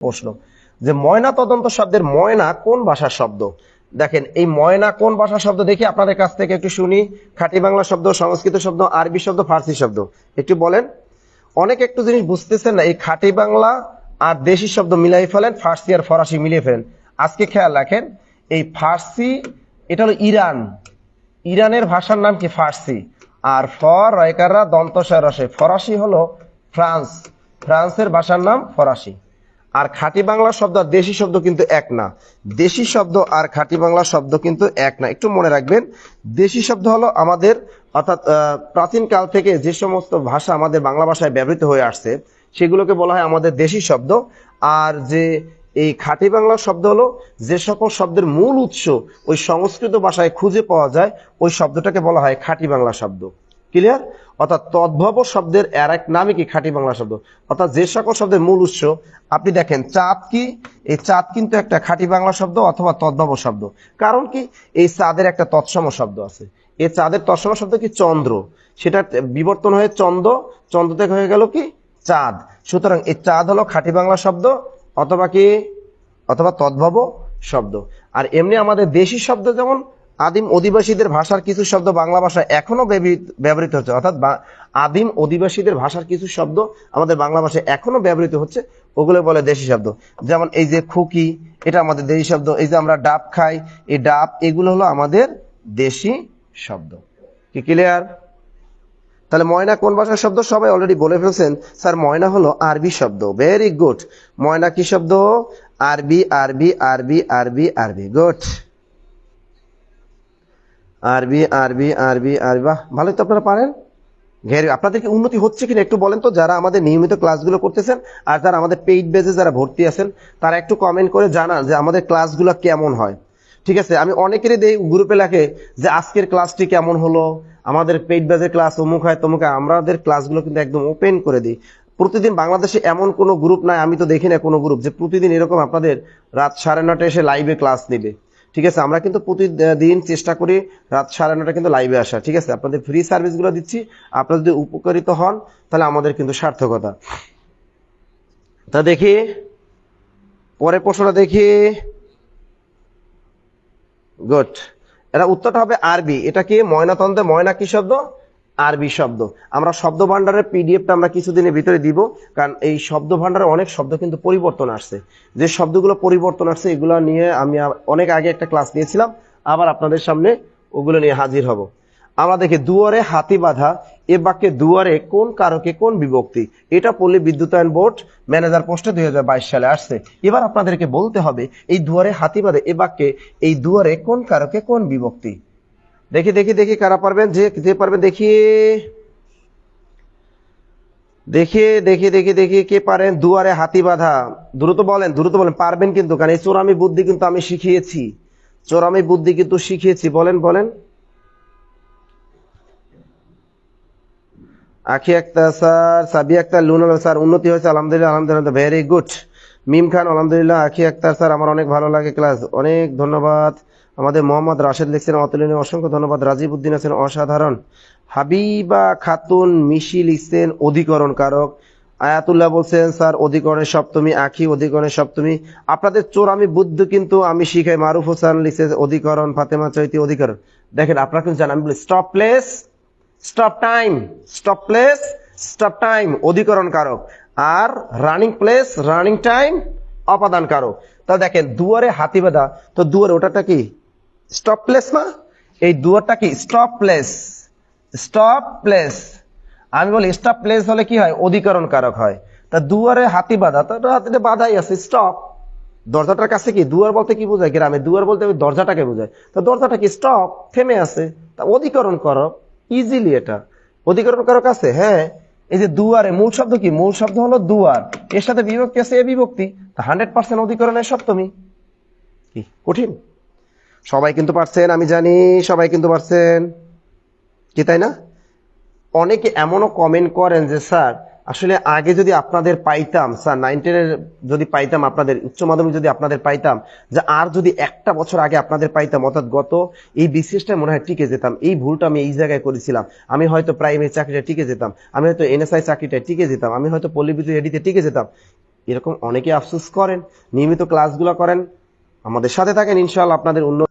প্রশ্ন যে ময়না তদন্ত শব্দের ময়না কোন ভাষার শব্দ। দেখেন এই ময়না কোন ভাষার শব্দ দেখি আপনাদের কাছ থেকে একটু শুনি। খাঁটি বাংলা শব্দ, সংস্কৃত শব্দ, আরবি শব্দ, ফার্সি শব্দ, একটু বলেন। অনেক একটু জিনিস বুঝতেছেন না, এই খাঁটি বাংলা আর দেশি শব্দ মিলাই ফেলেন, ফার্সি আর ফরাসি মিলিয়ে ফেলেন। আজকে খেয়াল রাখেন, এই ফার্সি এটা হলো ইরান, ইরানের ভাষার নাম কি ফার্সি। আর রয়কাররা দন্তস্বর রসে, ফরাসি হলো ফ্রান্স, ফ্রান্সের ভাষার নাম ফরাসি। আর খাঁটি বাংলা শব্দ আর দেশি শব্দ কিন্তু এক না, দেশি শব্দ আর খাঁটি বাংলা শব্দ কিন্তু এক না, একটু মনে রাখবেন। দেশি শব্দ হলো আমাদের, অর্থাৎ প্রাচীন কাল থেকে যে সমস্ত ভাষা আমাদের বাংলা ভাষায় ব্যবহৃত হয়ে আসছে সেগুলোকে বলা হয় আমাদের দেশি শব্দ। আর যে এই খাঁটি বাংলা শব্দ হলো যে সকল শব্দের মূল উৎস ওই সংস্কৃত ভাষায় খুঁজে পাওয়া যায়, ওই শব্দটাকে বলা হয় খাঁটি বাংলা শব্দ। ক্লিয়ার? অর্থাৎ তদ্ভব শব্দের আর এক নামই কি খাঁটি বাংলা শব্দ। অর্থাৎ যে সকল শব্দের মূল উৎস, আপনি দেখেন চাঁদ কি, এই চাঁদ কিন্তু একটা খাঁটি বাংলা শব্দ অথবা তদ্ভব শব্দ। কারণ কি, এই চাঁদের একটা তৎসম শব্দ আছে, এই চাঁদের তৎসম শব্দ কি চন্দ্র, সেটা বিবর্তন হয়ে চন্দ্র, চন্দ্র থেকে হয়ে গেল কি চাঁদ। সুতরাং এই চাঁদ হলো খাঁটি বাংলা শব্দ অথবা কি, অথবা তদ্ভব শব্দ। আর এমনি আমাদের দেশি শব্দ যেমন আদিম অধিবাসীদের ভাষার কিছু শব্দ বাংলা ভাষায় এখনো ব্যবহৃত হচ্ছে, অর্থাৎ আদিম অধিবাসীদের ভাষার কিছু শব্দ আমাদের বাংলা ভাষায় এখনো ব্যবহৃত হচ্ছে, ওগুলো বলে দেশি শব্দ। যেমন এই যে খুকি, এটা আমাদের দেশি শব্দ। এই যে আমরা ডাব খাই, এই ডাব, এগুলো হলো আমাদের দেশি শব্দ। কি ক্লিয়ার? তাহলে ময়না কোন ভাষার শব্দ সবাই অলরেডি বলে ফেলছেন, স্যার ময়না হলো আরবি শব্দ। Very good. ময়না কি শব্দ? আরবি, আরবি, আরবি, আরবি, আরবি। গুড। আরবি, আরবি, আরবি, আরবি। বাহ, ভালোই তো আপনারা পারেন। আপনাদের কি উন্নতি হচ্ছে কিনা একটু বলেন তো, যারা আমাদের নিয়মিত ক্লাসগুলো করতেছেন আর যারা আমাদের পেইড বেজে যারা ভর্তি আছেন, তারা একটু কমেন্ট করে জানান যে আমাদের ক্লাসগুলো কেমন হয়। ঠিক আছে, আমি অনেকেরই দেই গ্রুপে লেখে যে আজকের ক্লাসটি কেমন হলো, আমাদের পেইড বেজের ক্লাস অমুক হয় তমুক হয়। আমাদের ক্লাসগুলো কিন্তু একদম ওপেন করে দিই। প্রতিদিন বাংলাদেশে এমন কোনো গ্রুপ নাই, আমি তো দেখি না কোনো গ্রুপ যে প্রতিদিন এরকম আপনাদের রাত 9:30 এসে লাইভে ক্লাস নেবে। ঠিক আছে, আমরা কিন্তু প্রতিদিন চেষ্টা করি রাত 9:30 কিন্তু লাইভে আসা। ঠিক আছে, আপনাদের ফ্রি সার্ভিসগুলো দিচ্ছি, আপনারা যদি উপকারিত হন তাহলে আমাদের কিন্তু সার্থকতা। তা দেখি পরের প্রশ্নটা দেখি। গুড। এটা উত্তরটা হবে আরবি। এটা কি ময়নাতন্ত্রে ময়না কি শব্দ? আরবি শব্দ। আমরা শব্দ ভান্ডারের পিডিএফটা আমরা কিছুদিনের ভিতরে দিব, কারণ এই শব্দ ভান্ডারে অনেক শব্দ কিন্তু পরিবর্তন আসছে। যে শব্দগুলো পরিবর্তন আসছে এগুলো নিয়ে আমি অনেক আগে একটা ক্লাস নিয়েছিলাম, আবার আপনাদের সামনে ওগুলো নিয়ে হাজির হব। আমরা দেখি দুয়ারে হাতি বাঁধা, এ বাক্যে দুয়ারে কোন কারকে কোন বিভক্তি। এটা পল্লী বিদ্যুতায়ন বোর্ড ম্যানেজার পোস্টে 2022 সালে আসছে। এবার আপনাদেরকে বলতে হবে এই দুয়ারে হাতি বাঁধে এ বাক্যে এই দুয়ারে কোন কারকে কোন বিভক্তি। দেখি দেখি দেখি কারা পারবেন, যে পারবেন দেখি দেখি দেখি দেখি দেখি কে পারেন। দুয়ারে হাতি বাঁধা, দ্রুত বলেন, দ্রুত বলেন, পারবেন কিন্তু, কারণ এই চোরামি বুদ্ধি কিন্তু আমি শিখিয়েছি, চোরামি বুদ্ধি কিন্তু শিখিয়েছি। বলেন বলেন। আখি আক্তার স্যার, সাবি আক্তার, লুনাল স্যার, উন্নতি হয়েছে আলহামদুলিল্লাহ, আলহামদুলিল্লাহ, ভেরি গুড। মিম খান আলহামদুলিল্লাহ, আখি আক্তার স্যার আমার অনেক ভালো লাগে ক্লাস, অনেক ধন্যবাদ। আমাদের মোহাম্মদ রাশেদ লিখছেন অতুলনীয়, অসংখ্য ধন্যবাদ। রাজীব উদ্দিন আছেন অসাধারণ। হাবিবা খাতুন মিশি লিখছেন অধিকরণ কারক। আয়াতুল্লাহ বলছেন স্যার অধিকরণের সপ্তমী। আখি অধিকরণের সপ্তমী। আপনাদের চোরামি বুদ্ধি কিন্তু আমি শিখাই। মারুফ হোসেন লিখছে অধিকরণ। ফাতেমা চৈতি অধিকরণ। দেখেন আপনারা কিন্তু জানেন, আমি বলি stop place stop time, stop place stop time অধিকরণ কারক, আর রানিং প্লেস রানিং টাইম অপাদান কারক। তা দেখেন দুয়ারে হাতি বাঁধা, তো দুয়ারে ওটাটা কি স্টপ প্লেস না, এই দুয়ারটা কি স্টপ প্লেস, স্টপ প্লেস। আমি বলি স্টপ প্লেস হলে কি হয়, অধিকরণ কারক হয়। তা দুয়ারে হাতি বাঁধা, তো হাতিতে বাধাই আছে, স্টপ। দরজাটার কাছে কি দুয়ার বলতে কি বোঝায়, গ্রামে দুয়ার বলতে দরজাটাকে বোঝায়, তো দরজাটা কি স্টপ, থেমে আছে, তা অধিকরণ করক ইজিলি। এটা অধিকরণ কারক আছে। হ্যাঁ, এই যে দুয়ারে মূল শব্দ কি, মূল শব্দ হলো দুয়ার, এর সাথে বিভক্তি আছে এ বিভক্তি, 100% অধিকরণের সপ্তমী। কি কঠিন? সবাই কিন্তু পারছেন, আমি জানি সবাই কিন্তু পারছেন, কি তাই না? অনেকে এমনও কমেন্ট করেন যে স্যার আসলে আগে যদি আপনাদের পাইতাম, স্যার 9-10 যদি পাইতাম, আপনাদের উচ্চ মাধ্যমিক যদি আপনাদের পাইতাম, যে আর যদি একটা বছর আগে আপনাদের পাইতাম, অর্থাৎ গত এই বিসিএসটাই মনে হয় টিকে যেতাম। এই ভুলটা আমি এই জায়গায় করেছিলাম। আমি হয়তো প্রাইমারি চাকরিটা টিকে যেতাম, আমি হয়তো এনএসআই চাকরিটা টিকে যেতাম, আমি হয়তো পল্লী বিদ্যুৎ এডিতে টিকে যেতাম। এরকম অনেকে আফসোস করেন। নিয়মিত ক্লাসগুলো করেন, আমাদের সাথে থাকেন, ইনশাআল্লাহ আপনাদের উন্নতি